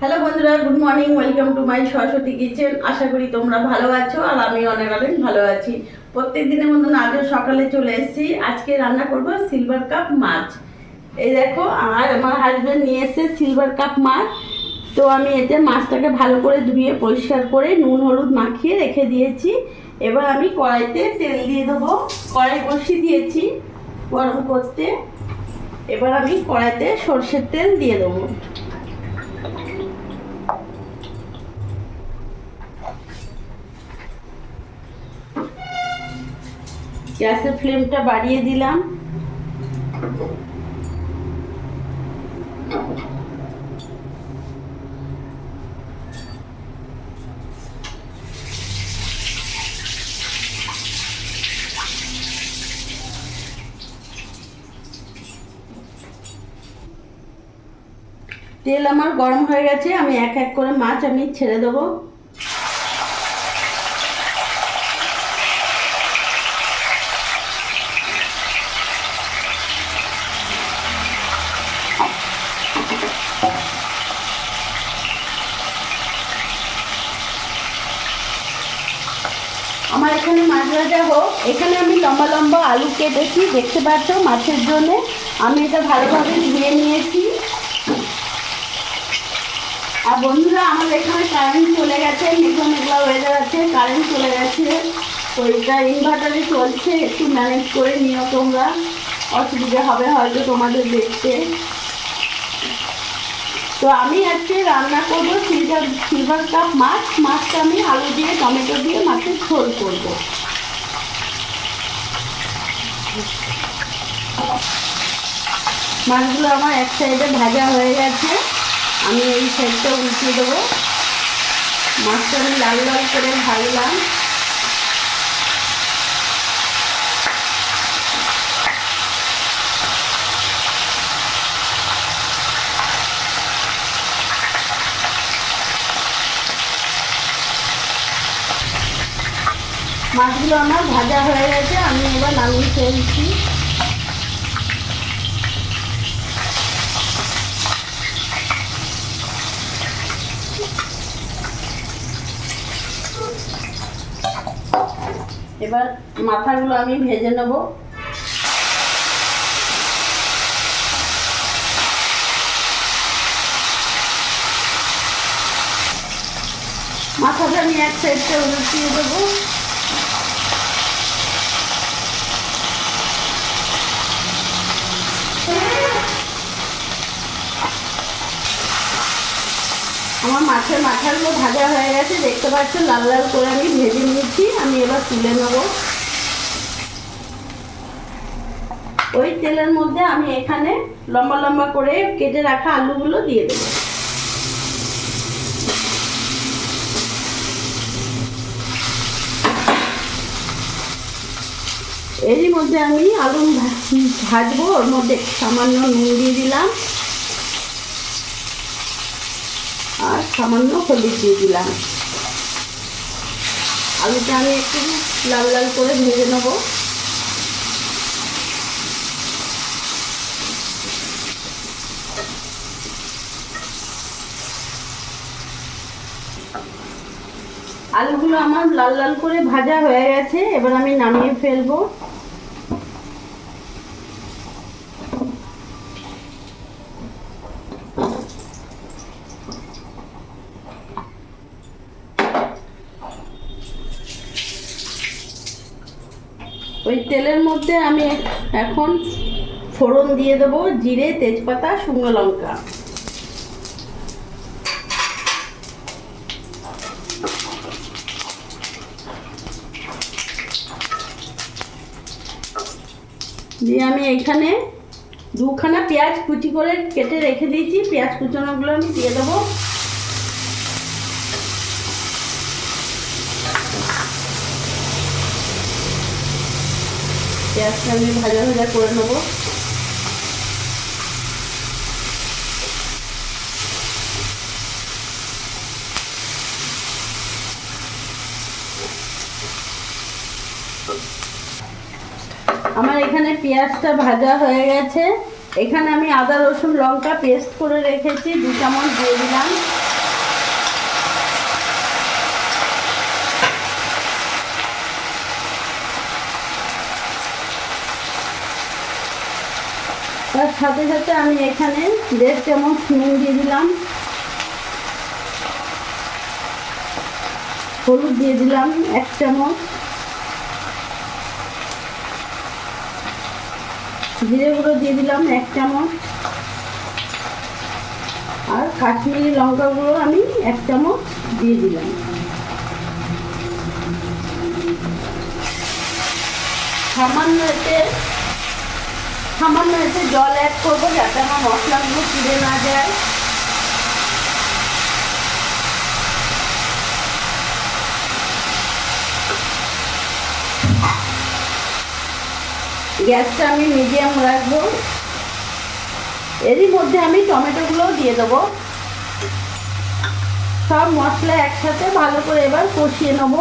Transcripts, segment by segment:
Hello বন্ধুরা, good morning. Welcome to my Saraswati kitchen. আশা করি তোমরা ভালো আছো আর আমি অনেক অনেক ভালো আছি। প্রত্যেক দিনের মতন আজও সকালে চলে এসেছি। আজকে রান্না করব সিলভার কাপ মাছ। এই দেখো, আর আমার হাজব্যান্ড নিয়ে এসেছে সিলভার কাপ মাছ। তো আমি এতে মাছটাকে ভালো করে ধুয়ে পরিষ্কার করে নুন হলুদ মাখিয়ে রেখে দিয়েছি। এবার আমি কড়াইতে তেল দিয়ে দেবো। কড়াই বসিয়ে দিয়েছি গরম করতে। এবার আমি কড়াইতে সর্ষের তেল দিয়ে দেবো। গ্যাসের ফ্লেমটা বাড়িয়ে দিলাম। তেল আমার গরম হয়ে গেছে, আমি এক এক করে মাছ আমি ছেড়ে দেবো। আমার এখানে মাছ ভাজা হোক, এখানে আমি লম্বা লম্বা আলু কেটেছি, দেখতে পাচ্ছ মাছের জন্য। আমি এটা ভালোভাবে ধুয়ে নিয়েছি। আর বন্ধুরা, আমার এখানে কারেন্ট চলে গেছে, মেঘলা মেঘলা ওয়েদার আছে, কারেন্ট চলে গেছে। তো এটা ইনভার্টারে চলছে, একটু ম্যানেজ করে নিও তোমরা। অসুবিধা হবে হয়তো তোমাদের দেখতে। তো আমি আজকে রান্না করবো সিলভার কাপ মাছ। মাছটা আমি আলু দিয়ে টমেটো দিয়ে মাছের ঝোল করবো। মাছগুলো আমার এক সাইডে ভাজা হয়ে গেছে, আমি এই সাইডটা উল্টিয়ে দেবো। মাছটা আমি লাল লাল করে ভাজলাম। মাছগুলো আমার ভাজা হয়ে গেছে, আমি এবার নামিয়ে ফেলছি। এবার মাথাগুলো আমি ভেজে নেব। মাথাটা আমি এক সাইডটা উল্টিয়ে দেবো। আমার মাছের মাথাগুলো ভাজা হয়ে গেছে, দেখতে পাচ্ছ লাল লাল করে আমি ভেজে নিয়েছি। আমি এবার তুলে নেব। ওই তেলের মধ্যে আমি এখানে লম্বা লম্বা করে কেটে রাখা আলুগুলো দিয়ে দেবো। এরই মধ্যে আমি আলু ভাজবো, ওর মধ্যে সামান্য নুন দিয়ে দিলাম আর সামান্য হলুদ দিয়ে দিলাম। আলুটা আমি একটু লাল লাল করে ভেজে নেব। আলুগুলো আমার লাল লাল করে ভাজা হয়ে গেছে, এবার আমি নামিয়ে ফেলবো। ওই তেলের মধ্যে আমি এখন ফোড়ন দিয়ে দেবো, জিরে, তেজপাতা, শুকনো লঙ্কা। দিয়ে আমি এখানে দুখানা পেঁয়াজ কুচি করে কেটে রেখে দিয়েছি, পেঁয়াজ কুচানোগুলো আমি দিয়ে দেবো। পেঁয়াজটা আমি ভাজা ভাজা করে নেবো। আমার এখানে পেঁয়াজটা ভাজা হয়ে গেছে। এখানে আমি আদা রসুন লঙ্কা পেস্ট করে রেখেছি 2 চামচ দিয়ে দিলাম। তার সাথে সাথে আমি এখানে 1.5 চামচ নুন দিয়ে দিলাম, হলুদ দিয়ে দিলাম 1 চামচ, জিরে গুঁড়ো দিয়ে দিলাম 1 চামচ, আর কাশ্মীরি লঙ্কা গুঁড়ো আমি 1 চামচ দিয়ে দিলাম। সামান্য এতে জল অ্যাড করবো যাতে আমার মশলাগুলো পুড়ে না যায়। গ্যাসটা আমি মিডিয়াম রাখবো। এরই মধ্যে আমি টমেটোগুলো দিয়ে দেবো। সব মশলা একসাথে ভালো করে এবার কষিয়ে নেব।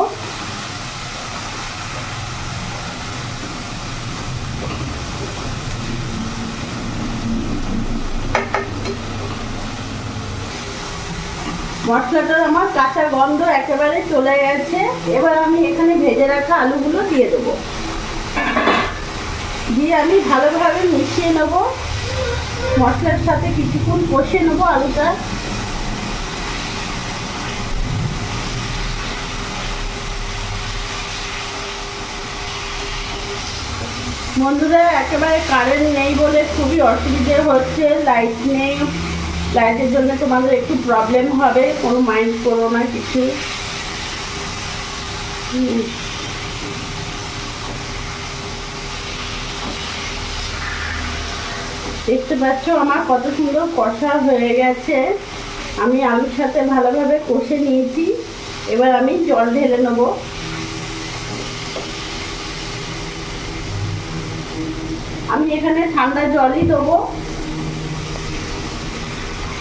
মশলাটার আমার কাঁচা গন্ধ একেবারে চলে গেছে। এবার আমি এখানে ভেজে রাখা আলুগুলো দিয়ে দেবো, দিয়ে আমি ভালোভাবে মিশিয়ে নেব। মশলার সাথে কিছুক্ষণ কষে নেব আলুটা। বন্ধুরা, একেবারে কারেন্ট নেই বলে খুবই অসুবিধে হচ্ছে। লাইট নেই, লাইটের জন্য তোমাদের একটু প্রবলেম হবে, কোনো মাইন্ড করো না কিছু। দেখতে পাচ্ছ আমার কত সুন্দর কষা হয়ে গেছে। আমি আলুর সাথে ভালোভাবে কষে নিয়েছি। এবার আমি জল ঢেলে নেব। আমি এখানে ঠান্ডা জলই দেবো।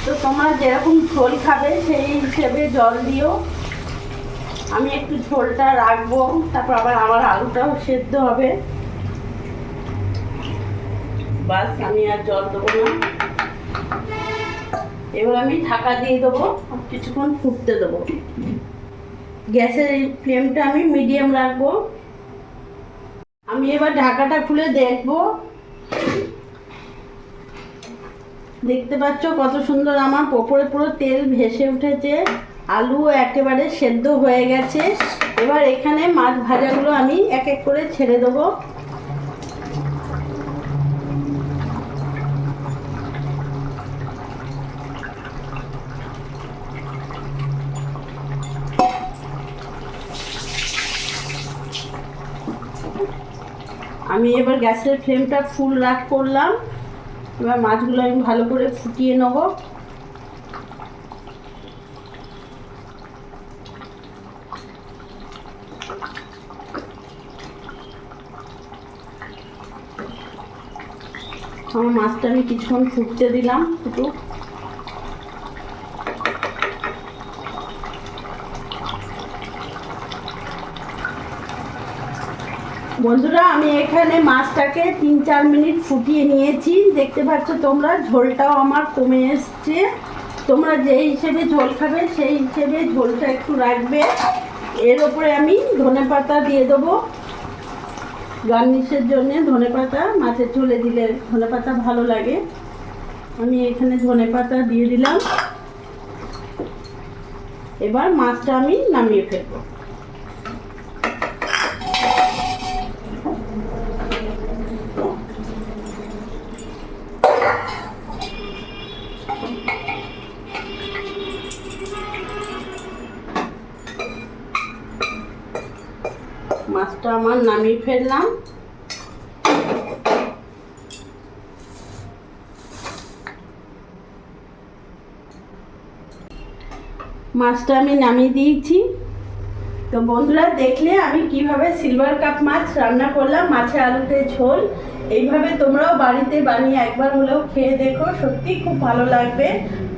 তো তোমরা যেরকম ঝোল খাবে সেই হিসেবে জল দিও। আমি একটু ঝোলটা রাখবো, তারপর আবার আমার আলুটাও সেদ্ধ হবে। বাস, আমি আর জল দেবো না। এবার আমি ঢাকা দিয়ে দেবো, কিছুক্ষণ ফুটতে দেবো। গ্যাসের ফ্লেমটা আমি মিডিয়াম রাখবো। আমি এবার ঢাকাটা খুলে দেখবো। দেখতে পাচ্ছ কত সুন্দর আমার ওপরে পুরো তেল ভেসে উঠেছে। আলু একেবারে সেদ্ধ হয়ে গেছে। এবার এখানে মাছ ভাজাগুলো আমি এক এক করে ছেড়ে দেবো। আমি এবার গ্যাসের ফ্লেমটা ফুল রাখ করলাম। এবার মাছগুলো আমি ভালো করে ফুটিয়ে নেব। আমার মাছটা আমি কিছুক্ষণ ফুটতে দিলাম একটু। বন্ধুরা, আমি এখানে মাছটাকে 3-4 মিনিট ফুটিয়ে নিয়েছি। দেখতে পাচ্ছ তোমরা ঝোলটাও আমার কমে এসছে। তোমরা যেই হিসেবে ঝোল খাবে সেই হিসেবে ঝোলটা একটু রাখবে। এর ওপরে আমি ধনেপাতা দিয়ে দেবো গার্নিশের জন্য। ধনেপাতা মাছের ঝোলে দিলে ধনেপাতা ভালো লাগে। আমি এখানে ধনেপাতা দিয়ে দিলাম। এবার মাছটা আমি নামিয়ে ফেলবো। মাছটা আমার নামিয়ে ফেললাম। মাছটা আমি নামিয়ে দিয়েছি। তো বন্ধুরা, দেখলে আমি কিভাবে সিলভার কাপ মাছ রান্না করলাম, মাছের আলুতে ঝোল। এইভাবে তোমরাও বাড়িতে বানিয়ে একবার হলেও খেয়ে দেখো, সত্যি খুব ভালো লাগবে।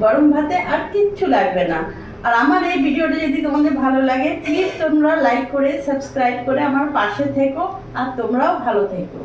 গরম ভাতে আর কিচ্ছু লাগবে না। আর আমার এই ভিডিওটা যদি তোমাদের ভালো লাগে, প্লিজ তোমরা লাইক করে সাবস্ক্রাইব করে আমার পাশে থেকো। আর তোমরাও ভালো থেকো।